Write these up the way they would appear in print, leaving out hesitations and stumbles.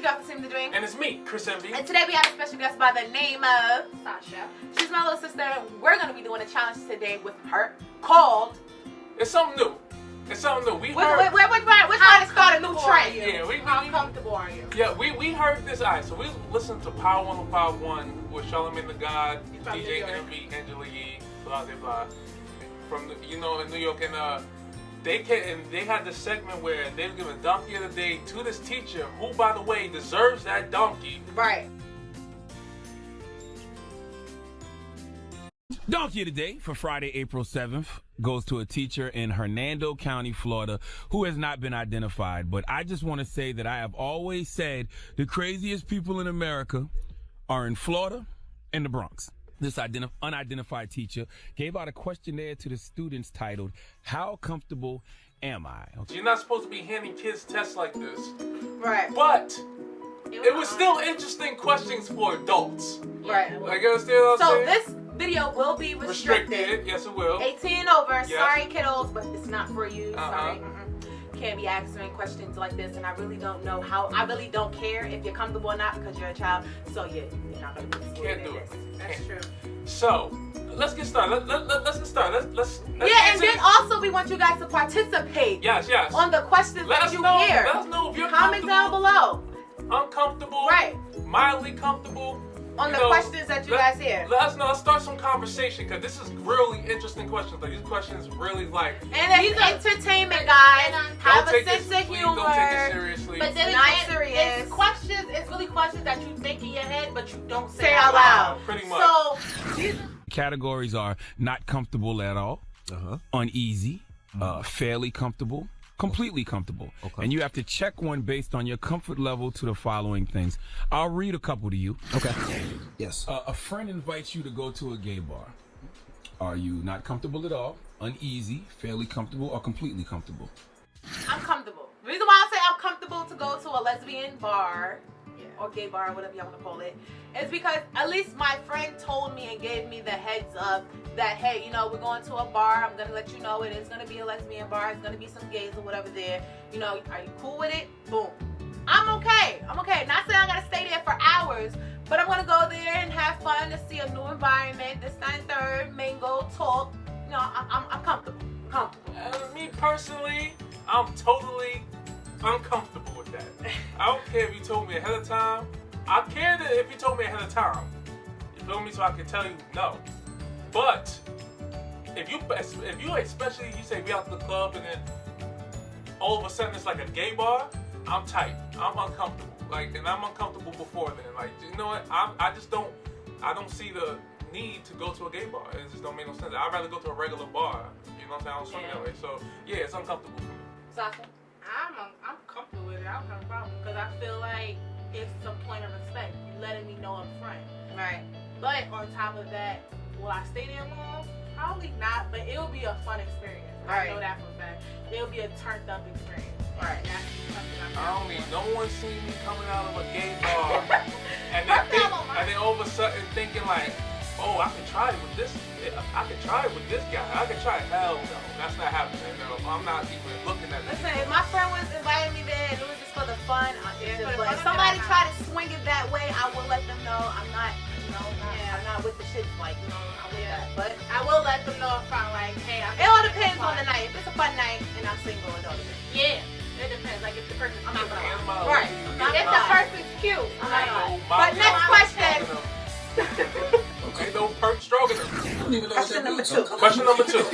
got Fatimthedream. And it's me, Chris MV. And today we have a special guest by the name of Sasha. She's my little sister. We're going to be doing a challenge today with her called... It's something new. It's something new. We're trying to start a new trend. Yeah, How comfortable are you? Yeah, we heard this. Alright, so we listened to Power 105.1 with Charlamagne the God, DJ MV, Angela Yee, blah blah blah, from in New York, and they had this segment where they were giving Donkey of the Day to this teacher, who, by the way, deserves that donkey. Right. Donkey of the Day for Friday, April 7th goes to a teacher in Hernando County, Florida, who has not been identified. But I just want to say that I have always said the craziest people in America are in Florida and the Bronx. This unidentified teacher gave out a questionnaire to the students titled, "How comfortable am I?" Okay. You're not supposed to be handing kids tests like this. Right. But it was still interesting questions for adults. Right. Like, you understand what I'm saying? This video will be restricted. Yes, it will. 18 and over. Yes. Sorry, kiddos, but it's not for you. Sorry. Can't be answering questions like this, and I really don't know how. I really don't care if you're comfortable or not because you're a child. So you're not gonna be Can't do it. That's true. So let's get started. Let's get started. Let's yeah, and then also we want you guys to participate. Yes. On the questions that you hear. Let us know if you're comment down below. Uncomfortable. Right. Mildly comfortable. On the questions that you guys hear. Let us know. Let's start some conversation because this is really interesting questions. Like, these questions really And it's entertainment, guys. Have a sense of humor. Don't take it seriously. But then not serious. It's questions. It's really questions that you think in your head, but you don't say out loud. Pretty much. So categories are not comfortable at all, uneasy, fairly comfortable, completely comfortable. Okay. And you have to check one based on your comfort level to the following things. I'll read a couple to you. Okay. Yes. A friend invites you to go to a gay bar. Are you not comfortable at all, uneasy, fairly comfortable, or completely comfortable? I'm comfortable. The reason why I say I'm comfortable to go to a lesbian bar or gay bar, whatever y'all want to call it, is because at least my friend told me and gave me the heads up that, hey, we're going to a bar. I'm going to let you know it is going to be a lesbian bar. It's going to be some gays or whatever there. Are you cool with it? Boom. I'm okay. Not saying I got to stay there for hours, but I'm going to go there and have fun to see a new environment, this, that, and third, mingle, talk. I'm comfortable. Me personally, I'm totally uncomfortable with that. I don't care if you told me ahead of time. I care that if you told me ahead of time. You feel me? So I can tell you no. But if you especially you say we out to the club and then all of a sudden it's like a gay bar, I'm tight. I'm uncomfortable. And I'm uncomfortable before then. You know what? I don't see the need to go to a gay bar. It just don't make no sense. I'd rather go to a regular bar. You know what I'm saying? I don't swing that way. So yeah, it's uncomfortable for me. Sasha? I'm comfortable with it. I don't have a problem because I feel like it's some point of respect. You letting me know I'm friend. Right. But on top of that, will I stay there long? Probably not, but it'll be a fun experience. Right. I know that for a fact. It'll be a turned up experience. Right. That's something I'm I don't need no one see me coming out of a gay bar and then all of a sudden thinking like, oh, I can try it with this. I can try it with this guy. I can try it. Hell no, that's not happening. No, I'm not even looking at it. Listen, if my friend was inviting me there and it was just for the fun, but if somebody tried to swing it that way, I will let them know I'm not. I'm not with the shit. I'm with that. But I will let them know if I'm like, hey, it all depends on the night. If it's a fun night and I'm single, it all depends. Yeah, it depends. Like if the person, I'm not gonna lie. Right. If the person's cute, I'm not gonna lie. But next question. Okay, no perk stroganoff. Question number two. Question number two.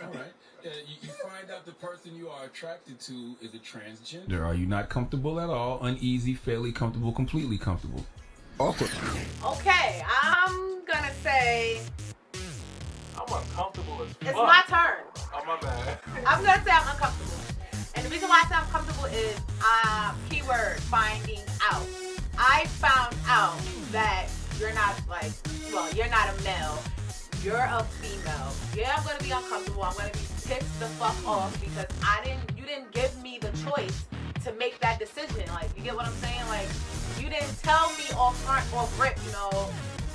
All right. You find out the person you are attracted to is a transgender. Are you not comfortable at all, uneasy, fairly comfortable, completely comfortable? Awkward. Okay, I'm gonna say I'm uncomfortable as fuck. it's my turn. Oh, my bad. I'm gonna say I'm uncomfortable. And the reason why I say I'm comfortable is keyword finding out. I found out that you're not you're not a male. You're a female. Yeah, I'm gonna be uncomfortable. I'm gonna be pissed the fuck off because you didn't give me the choice to make that decision. You get what I'm saying? You didn't tell me off rip,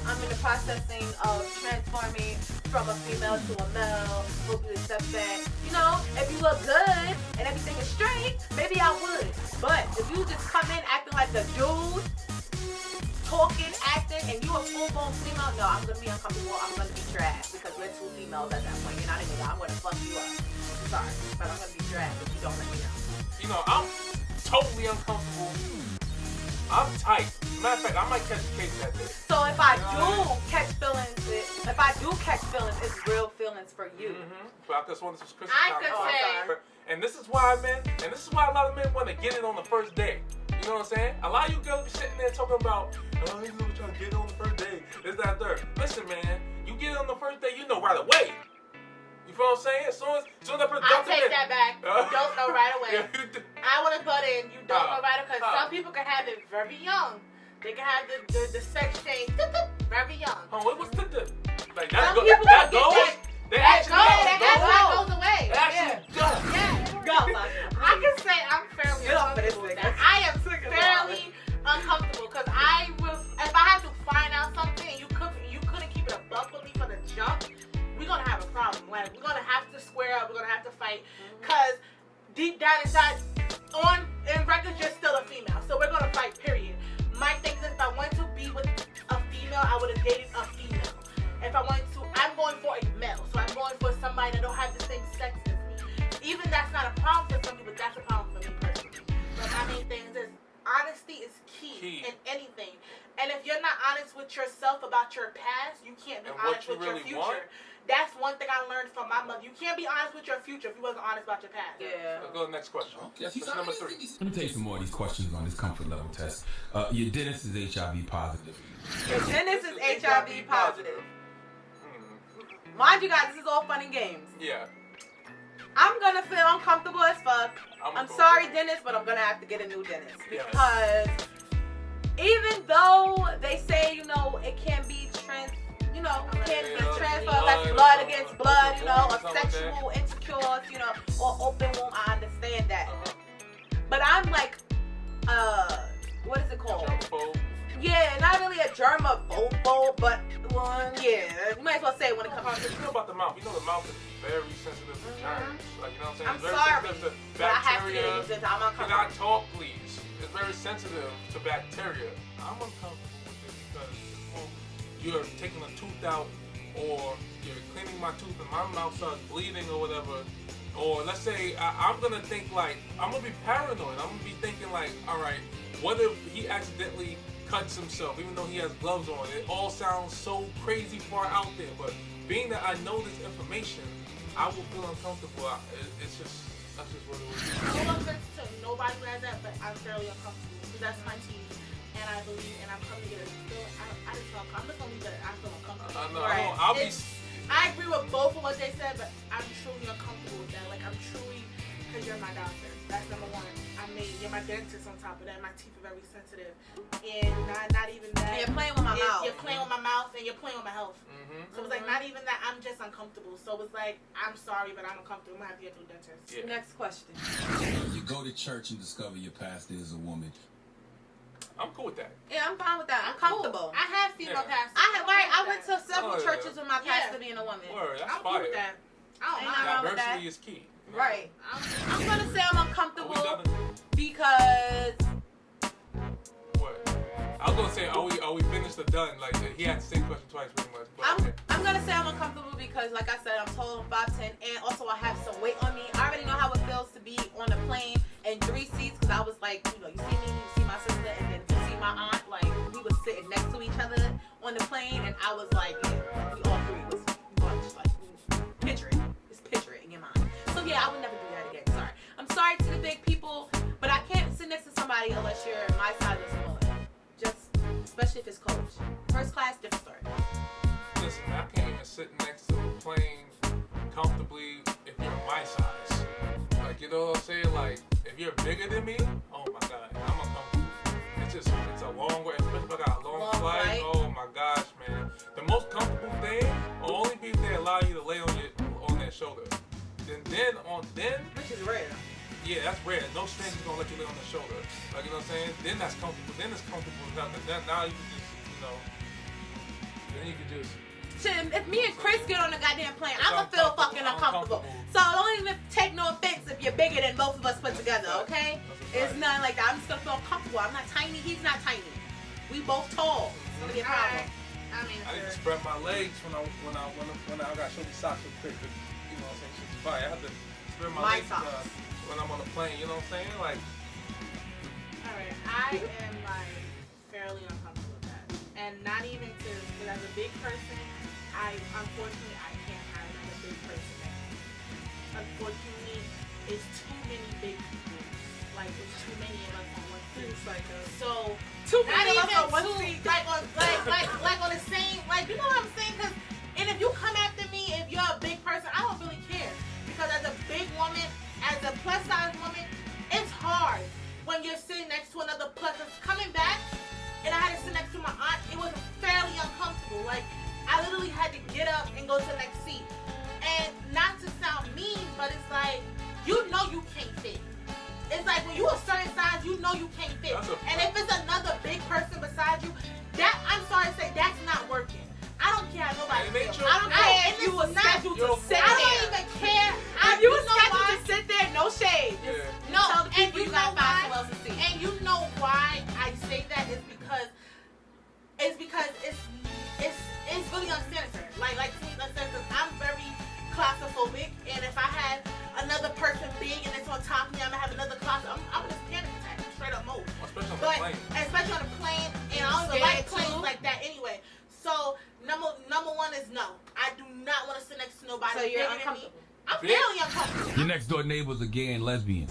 I'm in the processing of transforming from a female to a male. Hope you accept that. If you look good and everything is straight, maybe I would. But if you just come in acting like the dude, talking, acting, and you a full-blown female, no, I'm gonna be uncomfortable. I'm gonna beat your ass because we're two females at that point. You're not a nigga. I'm gonna fuck you up. I'm sorry, but I'm gonna beat your ass if you don't let me know. You know, I'm totally uncomfortable. I'm tight. Matter of fact, I might catch a case that day. So if I do catch feelings, it's real feelings for you. But I just wanted to Christmas I time. could say- And this is why a lot of men want to get it on the first day. You know what I'm saying? A lot of you girls be sitting there talking about, oh, you know, trying to get it on the first day. This, that, third. Listen, man, you get it on the first day, you know right away. You feel what I'm saying? As soon as that person I jumps in take there, that back. You don't know right away. Yeah, you do. I want to put in, you don't know right away, because some people can have it very young. They can have the sex change very young. Oh, what's the like Some that people that can goes? get That that goes away. It actually does. Yeah. Go, I can say I'm fairly Get off of this uncomfortable with nigga. that. I am fairly uncomfortable because I will. If I have to find out something and you couldn't keep it a buck with me from the jump, we're gonna have a problem. Like we're gonna have to square up. We're gonna have to fight because deep down inside, in records, you're still a female. So we're gonna fight. Period. My thing is, if I wanted to be with a female, I would have dated a female. If I wanted to, I'm going for a male. So I'm going for somebody that don't have the same sex as me. Even that's not a problem for some people, that's a problem for me personally. But my main thing is honesty is key in anything. And if you're not honest with yourself about your past, you can't be And honest what you with your really future. want? That's one thing I learned from my mother. You can't be honest with your future if you wasn't honest about your past. Yeah. Let's go to the next question. Question number 3. Let me take some more of these questions on this comfort level test. Your dentist is HIV positive. Your dentist is HIV positive. Mind you guys, this is all fun and games. Yeah. I'm gonna feel uncomfortable as fuck. I'm sorry, dentist, but I'm gonna have to get a new dentist because even though they say, you know, it can be transferred, that's blood against blood, you know, or sexual intercourse, you know, or open womb, I understand that. But I'm like, what is it called? Germaphobe. Yeah, not really a germaphobe, but yeah, you might as well say it when it comes to. You know about the mouth. You know the mouth is very sensitive to germs. Like, you know what I'm saying? I'm It's very sorry, sensitive to but I have to bacteria. get a new dentist. I'm Can I uncomfortable. talk, please? It's very sensitive to bacteria. I'm uncomfortable with it because you're taking a tooth out or you're cleaning my tooth and my mouth starts bleeding or whatever. Or let's say I'm going to think like, I'm going to be paranoid. I'm going to be thinking like, all right, what if he accidentally cuts himself even though he has gloves on? It all sounds so crazy far out there. But being that I know this information, I will feel uncomfortable. It's just, that's just what it is. No offense to nobody who has that, but I'm fairly uncomfortable because that's my teeth, and I believe, and I'm coming to get a still. I just feel I'm just gonna leave it. I feel uncomfortable. I know. Right. I'll be. I agree with both of what they said, but I'm truly uncomfortable with that. Like I'm truly, because you're my doctor. That's number one. You're my dentist on top of that. My teeth are very sensitive, and not even that. You're playing with my mouth. You're playing with my mouth, and you're playing with my health. Mm-hmm. So it's like not even that. I'm just uncomfortable. So it's like I'm sorry, but I'm uncomfortable. I'm gonna have to get a new dentist. Yeah. Next question. You go to church and discover your pastor is a woman. I'm cool with that. Yeah, I'm fine with that. I'm comfortable. I have female Yeah. pastors. I went to several Oh, yeah. churches with my pastor being a woman. Word, that's I'm cool fire. with that. I don't Ain't mind. nothing wrong with Diversity that. is key. Right. I'm gonna say I'm Are we uncomfortable done? because What? I was gonna say, are we finished or done? Like he had the same question twice, pretty much. But okay. I'm gonna say I'm uncomfortable because, like I said, I'm tall, I'm 5'10", and also I have some weight on me. I already know how it feels to be on a plane in 3 seats because I was like, you know, you see me, you see my sister, and then you see my aunt. Like we were sitting next to each other on the plane, and I was like, yeah, we all three was much like picture it. Just picture it in your mind. So yeah, I would never do that again. Sorry. I'm sorry to the big people, but I can't sit next to somebody unless you're my size or smaller. Just, especially if it's coach. First class, different story. Listen, I can't even sit next to a plane comfortably if you're my size. Like, you know what I'm saying? Like, if you're bigger than me, oh my god, I'm uncomfortable. It's a long way, especially if I got a long flight. Oh my gosh, man. The most comfortable thing, only people they allow you to lay on their shoulder. Then, Which is rare. yeah, that's rare. No stranger's gonna let you lay on their shoulder. Like, you know what I'm saying? Then that's comfortable. Then it's comfortable enough. Now you can just, you know, then you can just. If me and Chris get on the goddamn plane, It's I'm gonna feel uncomfortable. fucking uncomfortable. So don't even take no offense if you're bigger than both of us put together, okay? That's a fact. It's nothing like that. I'm just gonna feel uncomfortable. I'm not tiny. He's not tiny. We both tall. It's gonna be a problem. I mean, I need to spread my legs when I got show these socks real quick. You know what I'm saying? Shit's fire. I have to spread my legs when I'm on the plane. You know what I'm saying? Like. Alright, I am like fairly uncomfortable with that. And not even because as a big person, unfortunately I can't have another big person. Unfortunately, it's too many big people. Like it's too many of us on one seat. So too not many of even us on one two, seat. like on the same, like you know what I'm saying? Because and if you come after me, if you're a big person, I don't really care. Because as a big woman, as a plus size woman, it's hard when you're sitting next to another plus size. Coming back, and I had to sit next to my aunt. It was fairly uncomfortable. Like I literally had to get up and go to the next seat. And not to sound mean, but it's like you know you can't fit. It's like when you a certain size, you know you can't fit. And if it's another big person beside you, that I'm sorry to say, that's not working. I don't care how nobody feels. I don't care if you were scheduled to sit there. I don't even care. If you were scheduled to sit there, no shade. Yeah. No, tell the and people you you got know why? 5 to see. And you know why I say that is because it's really unsanitary. Like to me, unsanitary. I'm very claustrophobic, and if I had another person big and it's on top of me, I'm gonna have another claustrophobic. I'm gonna panic attack, straight up mode. Especially on the But plane. especially on a plane, and I don't even like planes like that anyway. So number one is no. I do not want to sit next to nobody. So you're bigger than me. uncomfortable. I'm fairly uncomfortable. Your next door neighbors are gay and lesbian.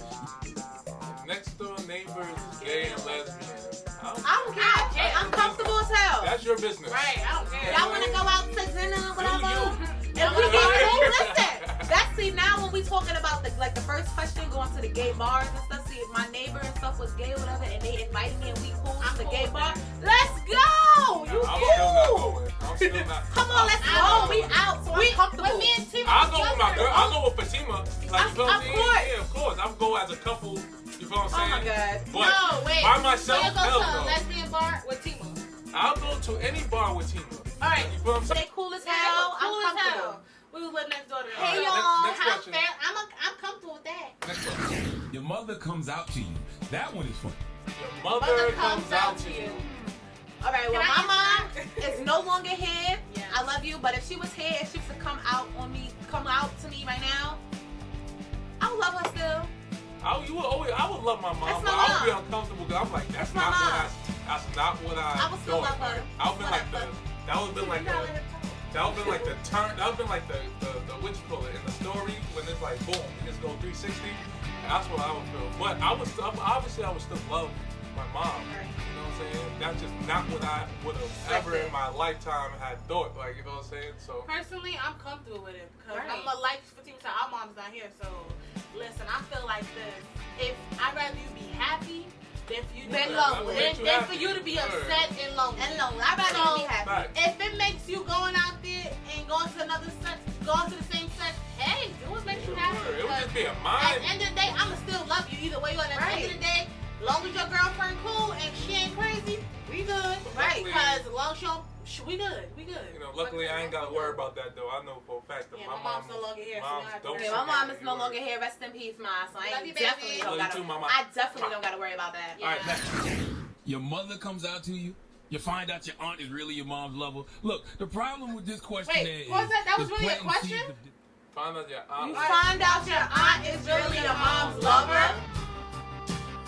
Next door neighbors, gay and lesbian. I don't care. I'm comfortable as hell. That's your business. Right, I don't care. Y'all want to go out to dinner or whatever? You. If we get cool, listen. That's see now when we talking about the first question going to the gay bars and stuff. See if my neighbor and stuff was gay or whatever, and they invited me and we cool to the gay bar. Let's go. You I'm cool? still not Come on, let's go. We out, so I'm comfortable. With me and Tima, I'll go with my girl. I'll go with Fatima. Like, you feel what I'm Of saying? course. Yeah, of course. I'll go as a couple. You feel what I'm Oh saying? my god. But no, wait. by myself, So you go hell to a no. lesbian bar with Tima. I'll go to any bar with Tima. All right. You feel what I'm saying? They cool as Yeah, hell. cool I'm as hell. comfortable. We live next door to them. Hey, Alright, y'all. Next question. I'm comfortable with that. Next question. Your mother comes out to you. That one is funny. Your mother comes out to you. All right, well, Can my I mom is no longer here. Yes. I love you, but if she was here, if she was to come out to me right now, I would love her still. I would love my mom, That's but my I would be mom. uncomfortable because I'm like, that's That's my not mom. that's not what I would still love her. I would been like that would have been like the that would have been like the turn. That would have been like the what you call it in the story when it's like boom, you just go 360. That's what I would feel. But I would still love my mom. You know what I'm saying? That's just not what I would have ever in my lifetime had thought. Like, you know what I'm saying? So Personally, I'm comfortable with it because Right. I'm a like Fatima said, our mom's not here. So listen, I feel like this. If I'd rather you be happy than for you to Than be lonely. than for you to be upset and lonely. And lonely. I'd rather you be happy. Facts. If it makes you going out there and going to another sex, going to the same sex, hey, do what makes you happy. it would just be a At mind. the end of the day, I'ma still love you either way. At the end of the day, long as your girlfriend cool and she ain't crazy, we good. Right. Because as long as we good. We good. You know, luckily I ain't got to worry about that though. I know for a fact that Yeah, my my mom's no longer here, so moms now I have to don't worry Yeah, sit my there mom is and no worry. longer here. Rest in peace, ma. So I Love ain't you, baby. definitely don't Love you gotta. too, mama. I definitely don't gotta worry about that. Yeah. All right, next. Your mother comes out to you. You find out your aunt is really your mom's lover. Look, the problem with this question Wait, what was that? That was is really a planting question? seeds of- Find out your aunt. You find out your aunt is really your mom's lover.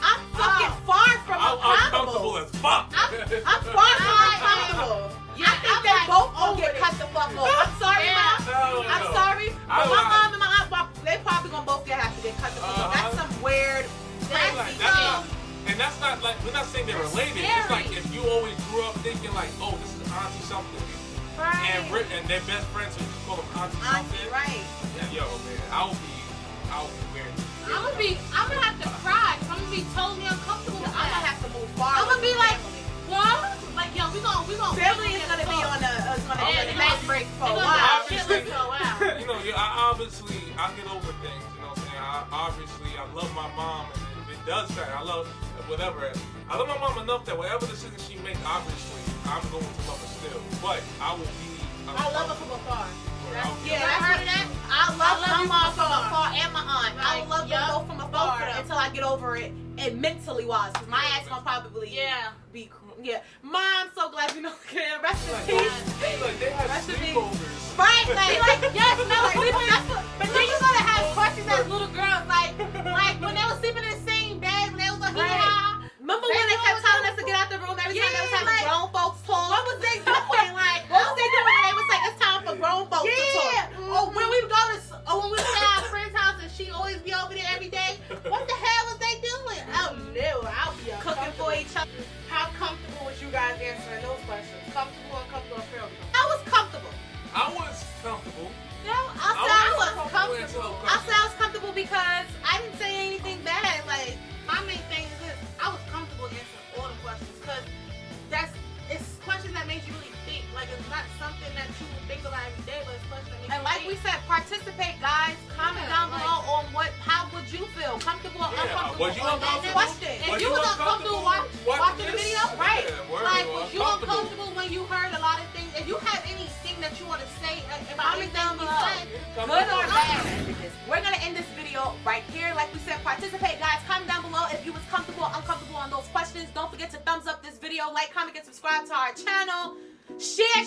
I'm fucking far from I'm uncomfortable uncomfortable. as fuck. I'm far from uncomfortable. I think they both gonna get cut the fuck off. I'm sorry, Yeah. mom. Hell no. I'm sorry, but my I- mom and my aunt, they probably gonna both have to get cut the fuck off. That's some weird. Like, that's not, and that's not like we're not saying they're related. It's like if you always grew up thinking like, oh, this is auntie something, Right. and they're best friends, so you just call them auntie something. Right. Yeah, yo, man, I would be weird. I'm gonna have to cry. 'Cause I'm gonna be totally uncomfortable with I'm gonna that. have to move far. I'm gonna be like, family. what? Like, yo, we gonna. Family is gonna be on a back break for a while. Obviously, For a while. you know, I get over things. You know what I'm saying? I love my mom, and if it does that, I love whatever. I love my mom enough that whatever decision she makes, obviously, I'm going to love her still. But I will be. I love her from afar. Yeah, You ever heard of that? I I love my you mom from from afar and my aunt. I Like, would love yup, to go from both afar of them. until I get over it and mentally wise. Because my ass gonna probably be Mom, so glad you know. Rest in peace. Like they have Rest in peace. sleepovers. Right, like yes, no, sleeping. But then you're gonna have questions as little girls, like when they were sleeping in the same bed, when they was like, yeah. Remember when they kept telling us to get out the room every time they was having grown folks talk? What was they doing? Like, what was they doing when they was like, it's time for grown folks to talk? Or when we would go to, or when we would stay at our friend's house and she always be over there every day. What the hell was they doing? Oh no, I'll be cooking for each other. How comfortable was you guys answering those questions? Comfortable, uncomfortable, or fairly comfortable? I was comfortable. I was comfortable. No, I said I was comfortable. until I said I was comfortable because I didn't say anything bad. Like, My main thing is this: I was comfortable answering all the questions because it's questions that make you really think. Like it's not something that you would think about every day, but it's questions that make and you like we think. said, participate, guys. Comment down below on how would you feel, comfortable or uncomfortable Was you on that uncomfortable? question. If you was uncomfortable watching the video, Right. Yeah, word, Like, well, was you uncomfortable when you heard a lot of things? If you have anything that you want to say about Comment anything down we below. said, good or bad, we're gonna end this video right here. Like we said, participate, guys. Comment down below if you was comfortable or uncomfortable on those questions. Don't forget to thumbs up this video, like, comment, and subscribe to our channel. Share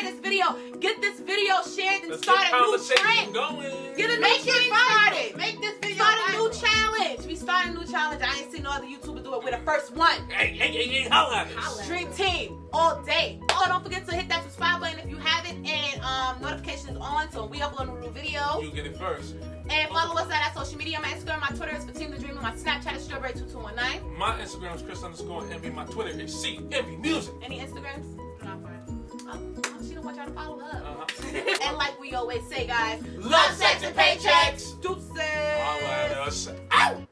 this video. Get this video shared and Let's start get a new conversation trend. going. Get a new Make it trend viral. started. Make this video Start a new viral. challenge. We start a new challenge. I ain't seen no other YouTuber do it. We're the first one. Hey, holla at us. Dream Team all day. Also, don't forget to hit that subscribe button if you haven't, and notifications on so when we upload a new video. You get it first. And follow us at our social media. My Instagram, my Twitter is Fatimthedream, and my Snapchat is Strawberry2219. My Instagram is Chris_Envy. My Twitter is CEnvyMusic. Any Instagrams? Not fine. Oh, she don't want y'all to follow her. Uh-huh. And like we always say, guys, Love, sex, and paychecks. Deuces. Holla at us. Out.